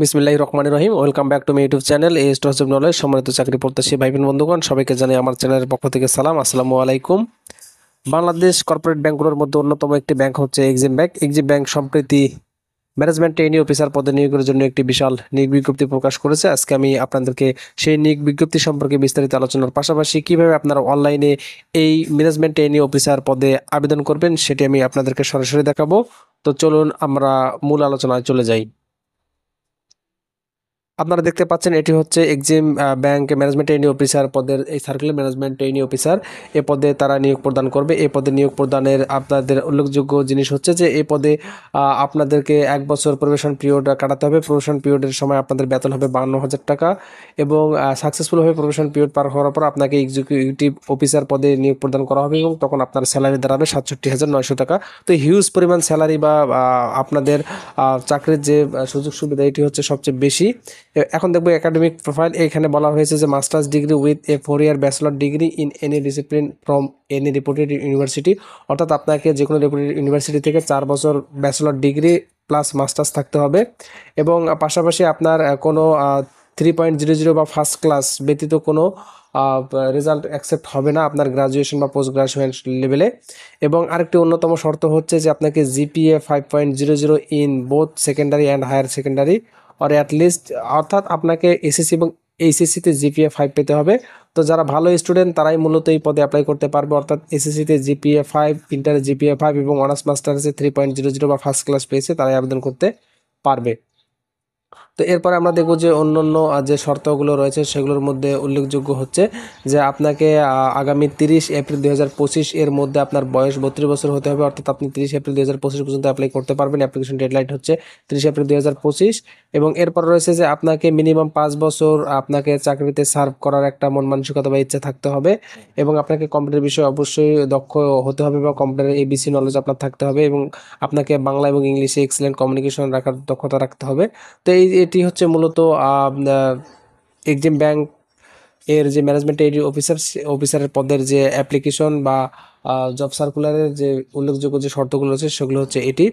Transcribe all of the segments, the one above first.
বিসমিল্লাহির রহমানির রহিম। Welcome back to my YouTube channel এ স্টোরস অফ নলেজ। সম্মানিত চাকরি প্রত্যাশী ভাই বোন বন্ধুগণ, সবাইকে জানাই আমার চ্যানেলের পক্ষ থেকে সালাম, আসসালামু আলাইকুম। বাংলাদেশ কর্পোরেট ব্যাংকগুলোর মধ্যে অন্যতম একটি ব্যাংক হচ্ছে এক্সিম ব্যাংক। এক্সিম ব্যাংক সম্প্রতি ম্যানেজমেন্ট ট্রেইনি অফিসার পদে নিয়োগের জন্য একটি বিশাল নিয়োগ বিজ্ঞপ্তি প্রকাশ করেছে। আজকে আমি আপনাদেরকে সেই নিয়োগ বিজ্ঞপ্তি সম্পর্কে বিস্তারিত আলোচনার পাশাপাশি কিভাবে আপনারা অনলাইনে এই ম্যানেজমেন্ট ট্রেইনি অফিসার পদে আবেদন করবেন সেটি আমি আপনাদেরকে সরাসরি দেখাবো। তো চলুন আমরা মূল আলোচনায় চলে যাই। আপনারা দেখতে পাচ্ছেন এটি হচ্ছে Exim bank management trainee officer পদের এই সার্কেল ম্যানেজমেন্ট ট্রেইনি অফিসার এ পদে তারা নিয়োগ প্রদান করবে। এই পদে নিয়োগ প্রদানের আপনাদের উল্লেখযোগ্য জিনিস হচ্ছে যে এই পদে আপনাদেরকে 1 বছর প্রবেশন পিরিয়ড কাটাতে হবে। প্রবেশন পিরিয়ডের সময় আপনাদের বেতন হবে 52,000 টাকা এবং সাকসেসফুলভাবে প্রবেশন পিরিয়ড পার হওয়ার পর আপনাকে এক্সিকিউটিভ অফিসার পদে নিয়োগ প্রদান করা হবে এবং তখন আপনার স্যালারি দাঁড়াবে 67,900 টাকা। তো হিউজ পরিমাণ স্যালারি বা আপনাদের চাকরির যে সুযোগ সুবিধা এটি হচ্ছে সবচেয়ে বেশি। এখন দেখবো একাডেমিক প্রোফাইল। এখানে বলা হয়েছে যে masters degree with a 4 year bachelor degree in any discipline from any রেপুটেড university, অর্থাৎ আপনাকে যে কোনো রেপুটেড ইউনিভার্সিটি থেকে 4 বছর ব্যাচেলর ডিগ্রি প্লাস মাস্টার্স থাকতে হবে এবং পাশাপাশি আপনার কোনো 3.00 বা ফার্স্ট ক্লাস ব্যতীত কোনো রেজাল্ট অ্যাকসেপ্ট হবে না আপনার গ্রাজুয়েশন বা পোস্ট গ্রাজুয়েশন লেভেলে। এবং আরেকটি অন্যতম শর্ত হচ্ছে যে আপনাকে GPA 5.00 in both secondary and higher secondary or at least, অর্থাৎ আপনাকে এসএসসি এবং এইচএসসিতে জিপিএ 5 পেতে হবে। তো যারা ভালো স্টুডেন্ট তারাই মূলত এই পদে অ্যাপ্লাই করতে পারবে, অর্থাৎ এসএসসিতে জিপিএ 5, ইন্টারে জিপিএ 5 এবং অনার্স মাস্টার্সে 3.00 বা ফার্স্ট ক্লাস পেয়েছে তারাই আবেদন করতে পারবে। তো এরপরে আমরা দেখব যে অন্যান্য যে শর্তগুলো রয়েছে সেগুলোর মধ্যে উল্লেখযোগ্য হচ্ছে যে আপনাকে আগামী 30 এপ্রিল 2025 এর মধ্যে আপনার বয়স 32 বছর হতে হবে, অর্থাৎ আপনি 30 এপ্রিল 2025 পর্যন্ত অ্যাপ্লাই করতে পারবেন। অ্যাপ্লিকেশন ডেডলাইন হচ্ছে 30 এপ্রিল 2025। এবং এরপর রয়েছে যে আপনাকে মিনিমাম 5 বছর আপনাকে চাকরিতে সার্ভ করার একটা মন মানসিকতা বা ইচ্ছা থাকতে হবে এবং আপনাকে কম্পিউটার বিষয়ে অবশ্যই দক্ষ হতে হবে বা কম্পিউটার এবিসি নলেজ আপনার থাকতে হবে এবং আপনাকে বাংলা এবং ইংলিশে এক্সেলেন্ট কমিউনিকেশন রাখার দক্ষতা রাখতে হবে। তো এটি হচ্ছে মূলত এক্সিম ব্যাংক এর যে ম্যানেজমেন্ট এডি অফিসারের পদের যে অ্যাপ্লিকেশন বা জব সার্কুলারের যে উল্লেখযোগ্য যে শর্তগুলো রয়েছে সেগুলো হচ্ছে এটি।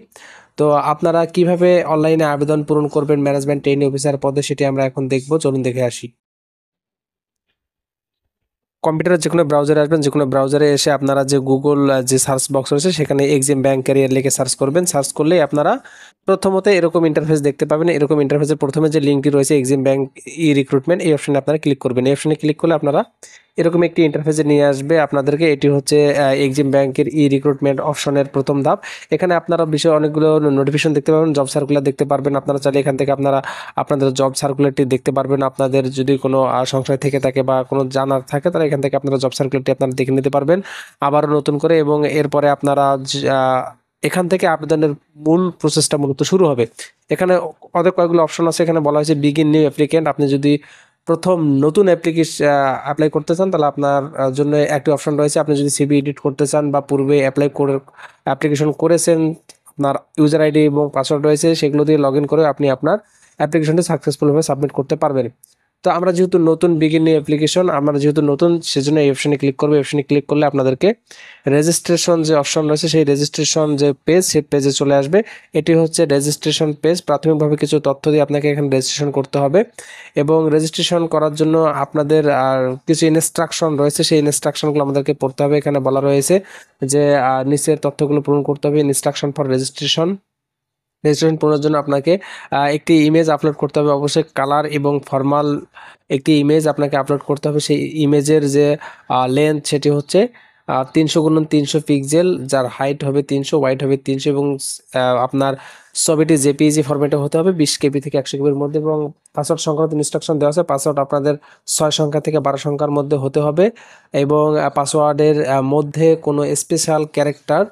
তো আপনারা কিভাবে অনলাইনে আবেদন পূরণ করবেন ম্যানেজমেন্ট ট্রেইনি অফিসার পদে সেটি আমরা এখন দেখব। চলুন দেখে আসি। কম্পিউটারের যে কোনো ব্রাউজারে আসবেন, যে কোনো ব্রাউজারে এসে আপনারা যে গুগল যে সার্চ বক্স রয়েছে সেখানে এক্সিম ব্যাংক ক্যারিয়ার লিখে সার্চ করবেন। সার্চ করলেই আপনারা প্রথমত এরকম ইন্টারফেস দেখতে পাবেন। এরকম ইন্টারফেসের প্রথমে যে লিঙ্কটি রয়েছে এক্সিম ব্যাংক ই রিক্রুটমেন্ট, এই অপশনে আপনারা ক্লিক করবেন। এই অপশনে ক্লিক করলে আপনারা এরকম একটি ইন্টারফেসে নিয়ে আসবে আপনাদেরকে। এটি হচ্ছে এক্সিম ব্যাংকের ই রিক্রুটমেন্ট অপশনের প্রথম ধাপ। এখানে আপনারা বিষয়ে অনেকগুলো নোটিফিকেশন দেখতে পাবেন, জব সার্কুলার দেখতে পারবেন। আপনারা চাইলে এখান থেকে আপনারা আপনাদের জব সার্কুলারটি দেখতে পারবেন। আপনাদের যদি কোনো সংশয় থেকে থাকে বা কোনো জানার থাকে তাহলে এখান থেকে আপনারা জব সার্কুলারটি আপনারা দেখে নিতে পারবেন আবারও নতুন করে। এবং এরপরে আপনারা এখান থেকে আবেদনের মূল প্রসেসটা মূলত শুরু হবে। এখানে অনেক কয়েকগুলো অপশন আছে। এখানে বলা হয়েছে বিগিন নিউ অ্যাপ্লিকেন্ট। আপনি যদি প্রথম নতুন অ্যাপ্লাই করতে চান তাহলে আপনার জন্য একটি অপশন রয়েছে। আপনি যদি সিভি এডিট করতে চান বা পূর্বে অ্যাপ্লিকেশন করেছেন, আপনার ইউজার আইডি এবং পাসওয়ার্ড রয়েছে সেগুলো দিয়ে লগ ইন করে আপনি আপনার অ্যাপ্লিকেশনটি সাকসেসফুলভাবে সাবমিট করতে পারবেন। তো আমরা যেহেতু নতুন বিগিন নিউ অ্যাপ্লিকেশন, আমরা যেহেতু নতুন সেজন্য এই অপশনে ক্লিক করবো। এই অপশনে ক্লিক করলে আপনাদেরকে রেজিস্ট্রেশন যে অপশন রয়েছে সেই রেজিস্ট্রেশন যে পেজ সেই পেজে চলে আসবে। এটি হচ্ছে রেজিস্ট্রেশন পেজ। প্রাথমিকভাবে কিছু তথ্য দিয়ে আপনাকে এখানে রেজিস্ট্রেশন করতে হবে এবং রেজিস্ট্রেশন করার জন্য আপনাদের আর কিছু ইনস্ট্রাকশন রয়েছে, সেই ইনস্ট্রাকশনগুলো আমাদেরকে পড়তে হবে। এখানে বলা রয়েছে যে নিচের তথ্যগুলো পূরণ করতে হবে। ইনস্ট্রাকশন ফর রেজিস্ট্রেশন পূরণের জন্য আপনাকে একটি ইমেজ আপলোড করতে হবে, অবশ্যই কালার এবং ফর্মাল একটি ইমেজ আপনাকে আপলোড করতে হবে। সেই ইমেজের যে লেন্থ সেটি হচ্ছে 300 × 300 পিক্সেল, যার হাইট হবে 300, ওয়াইড হবে 300 এবং আপনার ছবিটি জেপিইজি ফরম্যাটে হতে হবে 20 কেবি থেকে 100 কেবির মধ্যে। এবং পাসওয়ার্ড সংক্রান্ত ইনস্ট্রাকশন দেওয়া আছে। পাসওয়ার্ড আপনাদের 6 সংখ্যা থেকে 12 সংখ্যার মধ্যে হতে হবে এবং পাসওয়ার্ডের মধ্যে কোনো স্পেশাল ক্যারেক্টার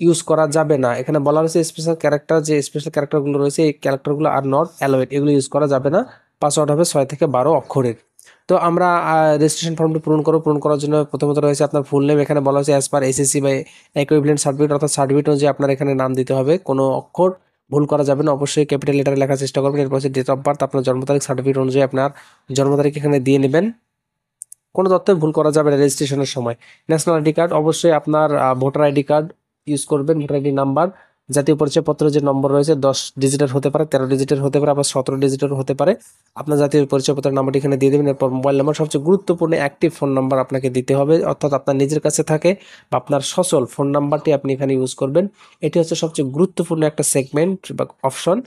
ইউজ করা যাবে না। এখানে বলা হয়েছে স্পেশাল ক্যারেক্টার, যে স্পেশাল ক্যারেক্টারগুলো রয়েছে এই ক্যারেক্টারগুলো আর নট অ্যালোয়েড, এগুলো ইউজ করা যাবে না। পাসওয়ার্ড হবে 6 থেকে 12 অক্ষরের। তো আমরা রেজিস্ট্রেশন ফর্মটি পূরণ করার জন্য প্রথমত রয়েছে আপনার ফুল নেম। এখানে বলা হয়েছে অ্যাজ পার এসএসসি বা ইকুইভ্যালেন্ট সার্টিফিকেট, অর্থাৎ সার্টিফিকেট অনুযায়ী আপনার এখানে নাম দিতে হবে, কোনো অক্ষর ভুল করা যাবে না। অবশ্যই ক্যাপিটাল লেটারে লেখার চেষ্টা করবেন। এরপর হচ্ছে ডেট অফ বার্থ, আপনার জন্ম তারিখ সার্টিফিকেট অনুযায়ী আপনার জন্ম তারিখ এখানে দিয়ে নেবেন। কোনো তথ্য ভুল করা যাবে না রেজিস্ট্রেশনের সময়। ন্যাশনাল আইডি কার্ড, অবশ্যই আপনার ভোটার আইডি কার্ড ইউজ করবেন, ভোটার আইডি নাম্বার জাতীয় পরিচয়পত্র যে নম্বর রয়েছে 10 ডিজিটের হতে পারে, 13 ডিজিটের হতে পারে, আবার 17 ডিজিটের হতে পারে। আপনার জাতীয় পরিচয়পত্রের নাম্বারটি এখানে দিয়ে দেবেন। এরপর মোবাইল নাম্বার, সবচেয়ে গুরুত্বপূর্ণ অ্যাক্টিভ ফোন নাম্বার আপনাকে দিতে হবে, অর্থাৎ আপনার নিজের কাছে থাকে বা আপনার সচল ফোন নাম্বারটি আপনি এখানে ইউজ করবেন। এটি হচ্ছে সবচেয়ে গুরুত্বপূর্ণ একটা সেগমেন্ট বা অপশন।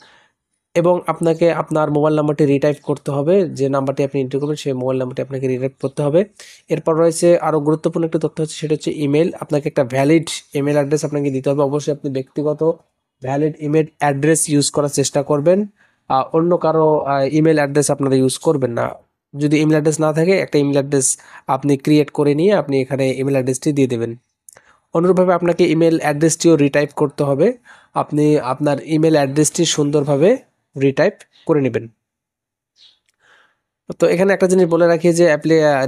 এবং আপনাকে আপনার মোবাইল নাম্বারটি রিটাইপ করতে হবে, যে নাম্বারটি আপনি এন্ট্রি করবেন সেই মোবাইল নাম্বারটি আপনাকে রিটাইপ করতে হবে। এরপর রয়েছে আরও গুরুত্বপূর্ণ একটি তথ্য হচ্ছে, সেটা হচ্ছে ইমেল। আপনাকে একটা ভ্যালিড ইমেল অ্যাড্রেস আপনাকে দিতে হবে। অবশ্যই আপনি ব্যক্তিগত ভ্যালিড ইমেল অ্যাড্রেস ইউজ করার চেষ্টা করবেন, অন্য কারো ইমেল অ্যাড্রেস আপনারা ইউজ করবেন না। যদি ইমেল অ্যাড্রেস না থাকে, একটা ইমেল অ্যাড্রেস আপনি ক্রিয়েট করে নিয়ে আপনি এখানে ইমেল অ্যাড্রেসটি দিয়ে দেবেন। অনুরূপভাবে আপনাকে ইমেল অ্যাড্রেসটিও রিটাইপ করতে হবে। আপনি আপনার ইমেল অ্যাড্রেসটি সুন্দরভাবে রিটাইপ করে নেবেন। তো এখানে একটা জিনিস বলে রাখি যে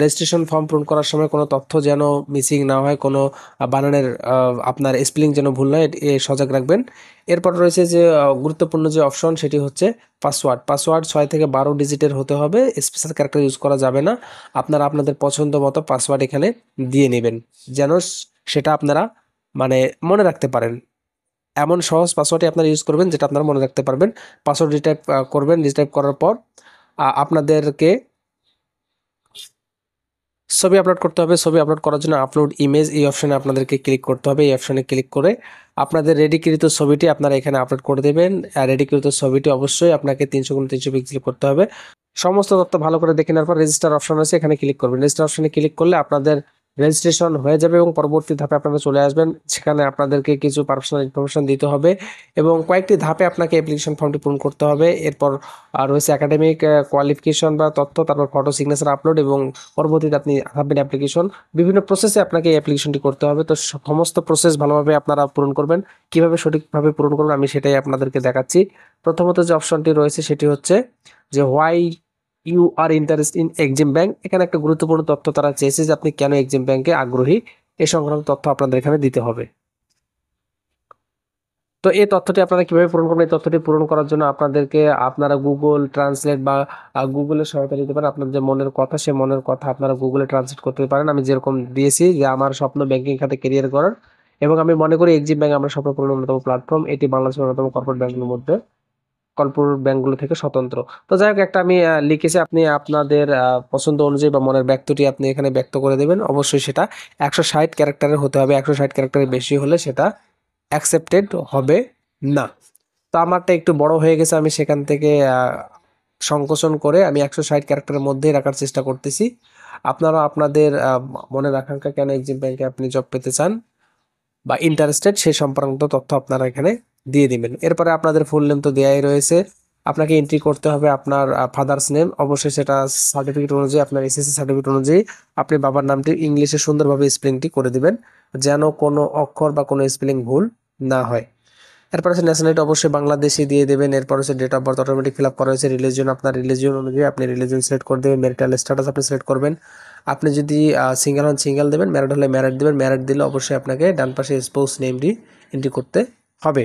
রেজিস্ট্রেশন ফর্ম পূরণ করার সময় কোনো তথ্য যেন মিসিং না হয়, কোনো বানানের আপনার স্পেলিং যেন ভুল নয়, এ সজাগ রাখবেন। এরপর রয়েছে যে গুরুত্বপূর্ণ যে অপশন, সেটি হচ্ছে পাসওয়ার্ড। পাসওয়ার্ড 6 থেকে 12 ডিজিটের হতে হবে, স্পেশাল ক্যারেক্টার ইউজ করা যাবে না। আপনারা আপনাদের পছন্দ মতো পাসওয়ার্ড এখানে দিয়ে নেবেন, যেন সেটা আপনারা মানে মনে রাখতে পারেন। এমন সহজ পাসওয়ার্ডই আপনারা ইউজ করবেন যেটা আপনারা মনে রাখতে পারবেন। পাসওয়ার্ড রিটাইপ করবেন। রিটাইপ করার পর আপনাদেরকে ছবি আপলোড করতে হবে। ছবি আপলোড করার জন্য আপলোড ইমেজ এই অপশনে আপনাদেরকে ক্লিক করতে হবে। এই অপশনে ক্লিক করে আপনাদের রেডিকৃত ছবিটি আপনারা এখানে আপলোড করে দেবেন। আর রেডিকৃত ছবিটি অবশ্যই আপনাকে 300x300 পিক্সেল করতে হবে। সমস্ত তথ্য ভালো করে দেখে নেওয়ার পর রেজিস্টার অপশন আছে, এখানে ক্লিক করবেন। রেজিস্টার অপশনে ক্লিক করলে আপনাদের রেজিস্ট্রেশন হয়ে যাবে এবং পরবর্তী ধাপে আপনারা চলে আসবেন। সেখানে আপনাদেরকে কিছু পার্সোনাল ইনফরমেশন দিতে হবে এবং কয়েকটি ধাপে আপনাকে অ্যাপ্লিকেশন ফর্মটি পূরণ করতে হবে। এরপর রয়েছে একাডেমিক কোয়ালিফিকেশন বা তথ্য, তারপর ফটো সিগনেচার আপলোড এবং পরবর্তীতে আপনি আনবেন অ্যাপ্লিকেশন। বিভিন্ন প্রসেসে আপনাকে এই অ্যাপ্লিকেশনটি করতে হবে। তো সমস্ত প্রসেস ভালোভাবে আপনারা পূরণ করবেন। কিভাবে সঠিকভাবে পূরণ করবেন আমি সেটাই আপনাদেরকে দেখাচ্ছি। প্রথমত যে অপশনটি রয়েছে সেটি হচ্ছে যে why you are interest in Exim Bank. এখানে একটা গুরুত্বপূর্ণ তথ্য তারা চেয়েছে যে আপনি কেন এক্সিম ব্যাংকে আগ্রহী, এ সংক্রান্ত তথ্য আপনাদের এখানে দিতে হবে। তো এই তথ্যটি আপনারা কিভাবে পূরণ করবেন? এই তথ্যটি পূরণ করার জন্য আপনারা গুগল ট্রান্সলেট বা গুগলের সহায়তা নিতে পারেন। আপনার যে মনের কথা, সে মনের কথা আপনারা গুগলে ট্রান্সলেট করতে পারেন। আমি যেরকম দিয়েছি যে আমার স্বপ্ন ব্যাংকিং খাতে কেরিয়ার করার, এবং আমি মনে করি এক্সিম ব্যাংক আমার স্বপ্ন পূরণের অন্যতম প্ল্যাটফর্ম। এটি বাংলাদেশের অন্যতম কর্পোরেট ব্যাংকগুলো থেকে স্বতন্ত্র। তো যাই হোক, একটা আমি লিখেছি, আপনি আপনাদের পছন্দ অনুযায়ী বা মনের ব্যক্তটি আপনি এখানে ব্যক্ত করে দেবেন। অবশ্যই সেটা 160 ক্যারেক্টারের হতে হবে। 160 ক্যারেক্টারের বেশি হলে সেটা অ্যাকসেপ্টেড হবে না। তো আমারটা একটু বড় হয়ে গেছে, আমি সেখান থেকে সংকোচন করে আমি 160 ক্যারেক্টারের মধ্যেই রাখার চেষ্টা করতেছি। আপনারা আপনাদের মনের আকাঙ্ক্ষা, কেন এক্সিম ব্যাংকে আপনি জব পেতে চান বা ইন্টারেস্টেড, সেই সংক্রান্ত তথ্য আপনারা এখানে দিয়ে দিবেন। এরপরে আপনাদের ফুল নেম তো দেয়াই রয়েছে, আপনাকে এন্ট্রি করতে হবে আপনার ফাদার্স নেম। অবশ্যই সেটা সার্টিফিকেট অনুযায়ী, আপনার এসএসসি সার্টিফিকেট অনুযায়ী আপনি বাবার নামটি ইংলিশে সুন্দরভাবে স্পেলিংটি করে দিবেন, যেন কোনো অক্ষর বা কোনো স্পেলিং ভুল না হয়। এরপর হচ্ছে ন্যাশনালিটি, অবশ্যই বাংলাদেশি দিয়ে দেবেন। এরপর হচ্ছে date of birth automatic fill up করা হয়েছে। রিলিজিয়ন, আপনার রিলিজিয়ন অনুযায়ী আপনি রিলিজিয়ন সিলেক্ট করে দেবেন। ম্যারিটাল স্ট্যাটাস আপনি সিলেক্ট করবেন। আপনি যদি সিঙ্গেল হন সিঙ্গেল দেবেন, ম্যারিড হলে ম্যারিড দেবেন। ম্যারিড দিলে অবশ্যই আপনাকে ডান পাশে স্পৌস নেমটি এন্ট্রি করতে হবে।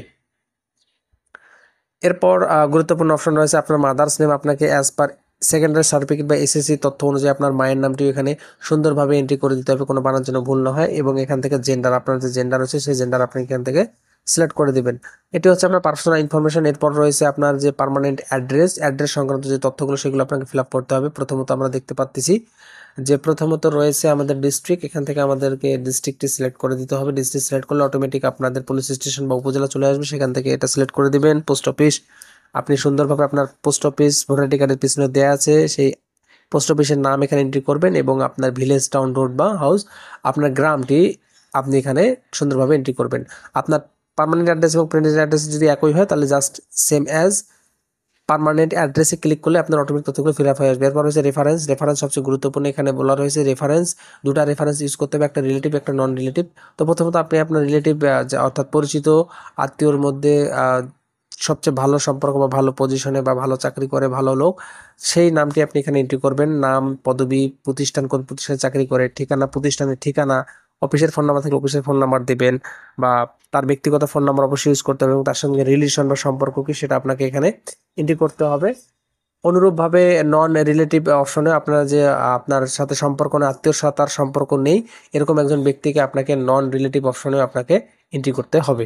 এরপর গুরুত্বপূর্ণ অপশন রয়েছে আপনার মাদার্স নেম। আপনাকে অ্যাজ পার সেকেন্ডারি সার্টিফিকেট বা এসএসসি তথ্য অনুযায়ী আপনার মায়ের নামটি এখানে সুন্দরভাবে এন্ট্রি করে দিতে হবে, কোনো বানান যেন ভুল না হয়। এবং এখান থেকে জেন্ডার, আপনার যে জেন্ডার রয়েছে সেই জেন্ডার আপনি এখান থেকে সিলেক্ট করে দিবেন। এটি হচ্ছে আপনার পার্সোনাল ইনফরমেশন। এরপর রয়েছে আপনার যে পার্মানেন্ট অ্যাড্রেস সংক্রান্ত যে তথ্যগুলো, সেগুলো আপনাকে ফিল আপ করতে হবে। প্রথমত আমরা দেখতে পাচ্ছি যে প্রথমত রয়েছে আমাদের ডিস্ট্রিক্ট। এখান থেকে আমাদেরকে ডিস্ট্রিক্টটি সিলেক্ট করে দিতে হবে। ডিস্ট্রিক্ট সিলেক্ট করলে অটোমেটিক আপনাদের পুলিশ স্টেশন বা উপজেলা চলে আসবে, সেখান থেকে এটা সিলেক্ট করে দিবেন। পোস্ট অফিস, আপনি সুন্দরভাবে আপনার পোস্ট অফিস ভোটার আইডি কার্ডের পিছনে দেওয়া আছে সেই পোস্ট অফিসের নাম এখানে এন্ট্রি করবেন এবং আপনার ভিলেজ, টাউন, রোড বা হাউস, আপনার গ্রামটি আপনি এখানে সুন্দরভাবে এন্ট্রি করবেন। আপনার পার্মানেন্ট অ্যাড্রেস এবং প্রেজেন্ট অ্যাড্রেস যদি একই হয় তাহলে জাস্ট সেম অ্যাজ পার্মানেন্ট অ্যাড্রেসে ক্লিক করলে আপনার অটোমেটিক তথ্যগুলো ফিল আপ হয়ে আসবে। এরপর হচ্ছে রেফারেন্স সবচেয়ে গুরুত্বপূর্ণ। এখানে বলা রয়েছে দুটা রেফারেন্স ইউজ করতে হবে, একটা রিলেটিভ একটা নন রিলেটিভ। তো প্রথমত আপনি আপনার রিলেটিভ অর্থাৎ পরিচিত আত্মীয়র মধ্যে সবচেয়ে ভালো সম্পর্ক বা ভালো পজিশনে বা ভালো চাকরি করে ভালো লোক, সেই নামটি আপনি এখানে এন্ট্রি করবেন। নাম, পদবি, প্রতিষ্ঠান, কোন প্রতিষ্ঠানে চাকরি করে, ঠিকানা, প্রতিষ্ঠানের ঠিকানা, অফিসের ফোন নাম্বার থাকলে অফিসের ফোন নাম্বার দেবেন বা তার ব্যক্তিগত ফোন নাম্বার অবশ্যই ইউজ করতে হবে এবং তার সঙ্গে রিলেশন বা সম্পর্ক কি সেটা আপনাকে এখানে এন্ট্রি করতে হবে। অনুরূপভাবে নন রিলেটিভ অপশনে আপনার সাথে সম্পর্ক নেই, আত্মীয়র সাথে তার সম্পর্ক নেই, এরকম একজন ব্যক্তিকে আপনাকে নন রিলেটিভ অপশনে আপনাকে এন্ট্রি করতে হবে।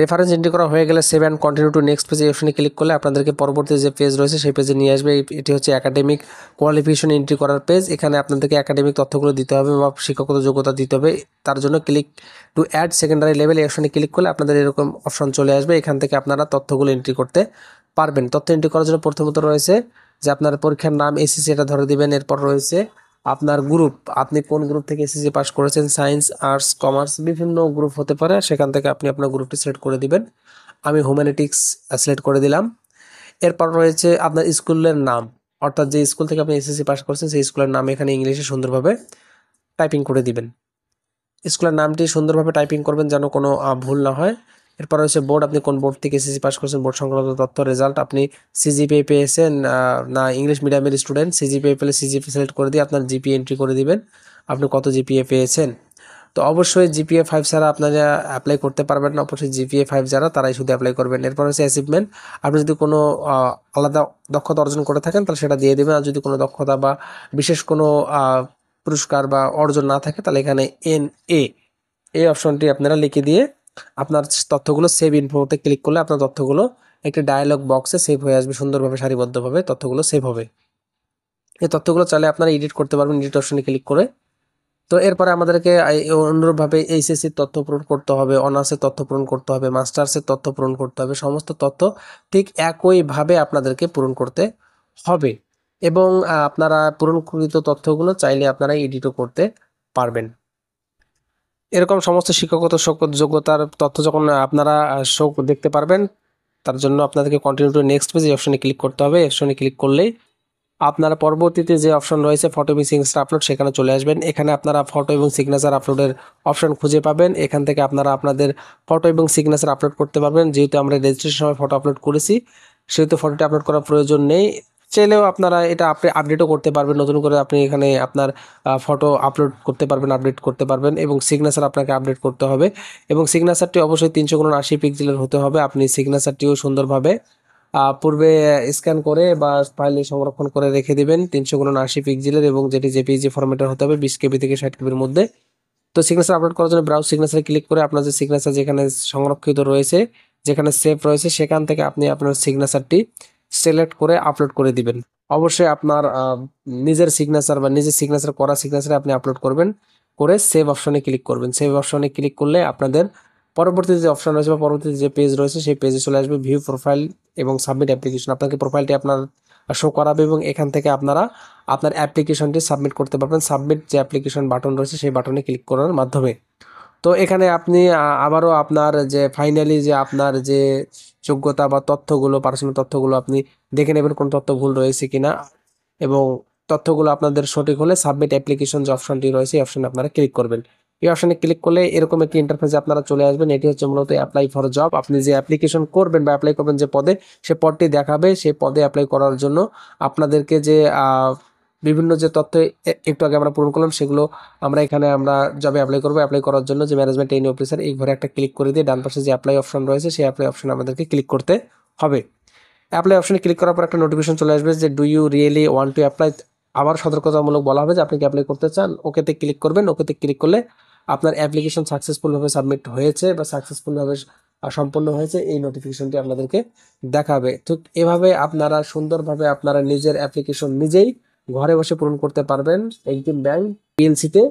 রেফারেন্স এন্ট্রি করা হয়ে গেলে save and continue to next page এই অপশনে ক্লিক করলে আপনাদেরকে পরবর্তী যে পেজ রয়েছে সেই পেজে নিয়ে আসবে। এটি হচ্ছে একাডেমিক কোয়ালিফিকেশন এন্ট্রি করার পেজ। এখানে আপনাদেরকে একাডেমিক তথ্যগুলো দিতে হবে বা শিক্ষাগত যোগ্যতা দিতে হবে। তার জন্য click to add secondary level এই অপশনে ক্লিক করলে আপনাদের এরকম অপশন চলে আসবে। এখান থেকে আপনারা তথ্যগুলো এন্ট্রি করতে পারবেন। তথ্য এন্ট্রি করার জন্য প্রথমত রয়েছে যে আপনার পরীক্ষার নাম, এসএসসি এটা ধরে দিবেন। এরপর রয়েছে আপনার গ্রুপ, আপনি কোন গ্রুপ থেকে এসএসসি পাস করেছেন, সায়েন্স, আর্টস, কমার্স, বিভিন্ন গ্রুপ হতে পারে। সেখান থেকে আপনি আপনার গ্রুপটি সিলেক্ট করে দিবেন। আমি হিউম্যানিটিক্স সিলেক্ট করে দিলাম। এরপর রয়েছে আপনার স্কুলের নাম, অর্থাৎ যে স্কুল থেকে আপনি এসএসসি পাস করেছেন সেই স্কুলের নাম এখানে ইংলিশে সুন্দরভাবে টাইপিং করে দিবেন। স্কুলের নামটি সুন্দরভাবে টাইপিং করবেন যেন কোনো ভুল না হয়। এরপর হচ্ছে বোর্ড, আপনি কোন বোর্ড থেকে এসএসসি পাস করেছেন, বোর্ড সংক্রান্ত তথ্য, রেজাল্ট, আপনি সিজিপিএ পেয়েছেন না ইংলিশ মিডিয়ামের স্টুডেন্ট, সিজিপিএ পেলে সিজিপিএ সিলেক্ট করে দিয়ে আপনার জিপিএ এন্ট্রি করে দিবেন, আপনি কত জিপিএ পেয়েছেন। তো অবশ্যই জিপিএ 5 ছাড়া আপনারা অ্যাপ্লাই করতে পারবেন না, অবশ্যই জিপিএ 5 যারা তারাই শুধু অ্যাপ্লাই করবেন। এরপর হচ্ছে অ্যাচিভমেন্ট, আপনি যদি কোনো আলাদা দক্ষতা অর্জন করে থাকেন তাহলে সেটা দিয়ে দেবেন। আর যদি কোনো দক্ষতা বা বিশেষ কোনো পুরস্কার বা অর্জন না থাকে তাহলে এখানে NA এই অপশনটি আপনারা লিখে দিয়ে আপনার তথ্যগুলো সেভ ইনফোতে ক্লিক করলে আপনার তথ্যগুলো একটি ডায়ালগ বক্সে সেভ হয়ে আসবে, সুন্দরভাবে সারিবদ্ধভাবে তথ্যগুলো সেভ হবে। এই তথ্যগুলো চাইলে আপনারা এডিট করতে পারবেন এডিট অপশনে ক্লিক করে। তো এরপরে আমাদেরকে অনুরূপভাবে এইচএসসির তথ্য পূরণ করতে হবে, অনার্সের তথ্য পূরণ করতে হবে, মাস্টার্সের তথ্য পূরণ করতে হবে। সমস্ত তথ্য ঠিক একইভাবে আপনাদেরকে পূরণ করতে হবে এবং আপনারা পূরণকৃত তথ্যগুলো চাইলে আপনারা এডিটও করতে পারবেন। এরকম সমস্ত শিক্ষাগত যোগ্যতার তথ্য যখন আপনারা শো দেখতে পারবেন, তার জন্য আপনাদেরকে কন্টিনিউ টু নেক্সট পেজ এই অপশনে ক্লিক করতে হবে। এই অপশনে ক্লিক করলেই আপনারা পরবর্তীতে যে অপশন রয়েছে ফটো এবং সিগনেচার আপলোড সেখানে চলে আসবেন। এখানে আপনারা ফটো এবং সিগনেচার আপলোডের অপশন খুঁজে পাবেন। এখান থেকে আপনারা আপনাদের ফটো এবং সিগনেচার আপলোড করতে পারবেন। যেহেতু আমরা রেজিস্ট্রেশন সময় ফটো আপলোড করেছি সেহেতু ফটোটি আপলোড করার প্রয়োজন নেই। চাইলেও আপনারা এটা আপডেটও করতে পারবেন, নতুন করে আপনি এখানে আপনার ফটো আপলোড করতে পারবেন, আপডেট করতে পারবেন এবং সিগনেচার আপনাকে আপডেট করতে হবে এবং সিগনেচারটি অবশ্যই 380 পিক্সেলের হতে হবে। আপনি সিগনেচারটিও সুন্দরভাবে পূর্বে স্ক্যান করে বা ফাইলে সংরক্ষণ করে রেখে দিবেন 380 পিক্সেলের এবং যেটি জেপিজি ফরম্যাটের হতে হবে 20 কেবি থেকে 60 কেবির মধ্যে। তো সিগনেচার আপলোড করার জন্য ব্রাউজ সিগনেচারে ক্লিক করে আপনার যে সিগনেচার যেখানে সংরক্ষিত রয়েছে, যেখানে সেভ রয়েছে সেখান থেকে আপনি আপনার সিগনেচারটি সিলেক্ট করে আপলোড করে দিবেন। অবশ্যই আপনার নিজের সিগনেচার বা নিজের সিগনেচার করা সিগনেচারে আপনি আপলোড করবেন, করে সেভ অপশনে ক্লিক করবেন। সেভ অপশনে ক্লিক করলে আপনাদের পরবর্তী যে অপশন রয়েছে বা পরবর্তী যে পেজ রয়েছে সেই পেজে চলে আসবে ভিউ প্রোফাইল এবং সাবমিট অ্যাপ্লিকেশন। আপনাকে প্রোফাইলটি আপনার শো করাবে এবং এখান থেকে আপনারা আপনার অ্যাপ্লিকেশনটি সাবমিট করতে পারবেন। সাবমিট যে অ্যাপ্লিকেশন বাটন রয়েছে সেই বাটনে ক্লিক করার মাধ্যমে। তো এখানে আপনি আবারও আপনার যে ফাইনালি যে আপনার যে যোগ্যতা বা তথ্যগুলো, পার্সোনাল তথ্যগুলো আপনি দেখে নেবেন কোন তথ্য ভুল রয়েছে কিনা এবং তথ্যগুলো আপনাদের সঠিক হলে সাবমিট অ্যাপ্লিকেশন যে অপশনটি রয়েছে এই অপশনে আপনারা ক্লিক করবেন। এই অপশনে ক্লিক করলে এরকম একটি ইন্টারফেসে আপনারা চলে আসবেন। এটি হচ্ছে মূলত অ্যাপ্লাই ফর জব। আপনি যে অ্যাপ্লিকেশন করবেন বা অ্যাপ্লাই করবেন যে পদে, সে পদটি দেখাবে। সেই পদে অ্যাপ্লাই করার জন্য আপনাদেরকে যে বিভিন্ন যে তথ্য একটু আগে আমরা পূরণ করলাম সেগুলো আমরা জবে অ্যাপ্লাই করবো। অ্যাপ্লাই করার জন্য যে ম্যানেজমেন্ট ট্রেনিং অফিসার এই ঘরে একটা ক্লিক করে দিয়ে ডান পাশে যে অ্যাপ্লাই অপশন রয়েছে সেই অ্যাপ্লাই অপশনে আমাদেরকে ক্লিক করতে হবে। অ্যাপ্লাই অপশনে ক্লিক করার পর একটা নোটিফিকেশন চলে আসবে যে do you really want to apply. আবার সতর্কতামূলক বলা হবে যে আপনি কি অ্যাপ্লাই করতে চান। ওকেতে ক্লিক করবেন। ওকেতে ক্লিক করলে আপনার অ্যাপ্লিকেশন সাকসেসফুলভাবে সাবমিট হয়েছে বা সাকসেসফুলভাবে সম্পন্ন হয়েছে এই নোটিফিকেশনটি আপনাদেরকে দেখাবে। তো এভাবে আপনারা সুন্দরভাবে আপনারা নিজের অ্যাপ্লিকেশন নিজেই ঘরে বসে পূরণ করতে পারবেন এক্সিম ব্যাংক PLC-তে।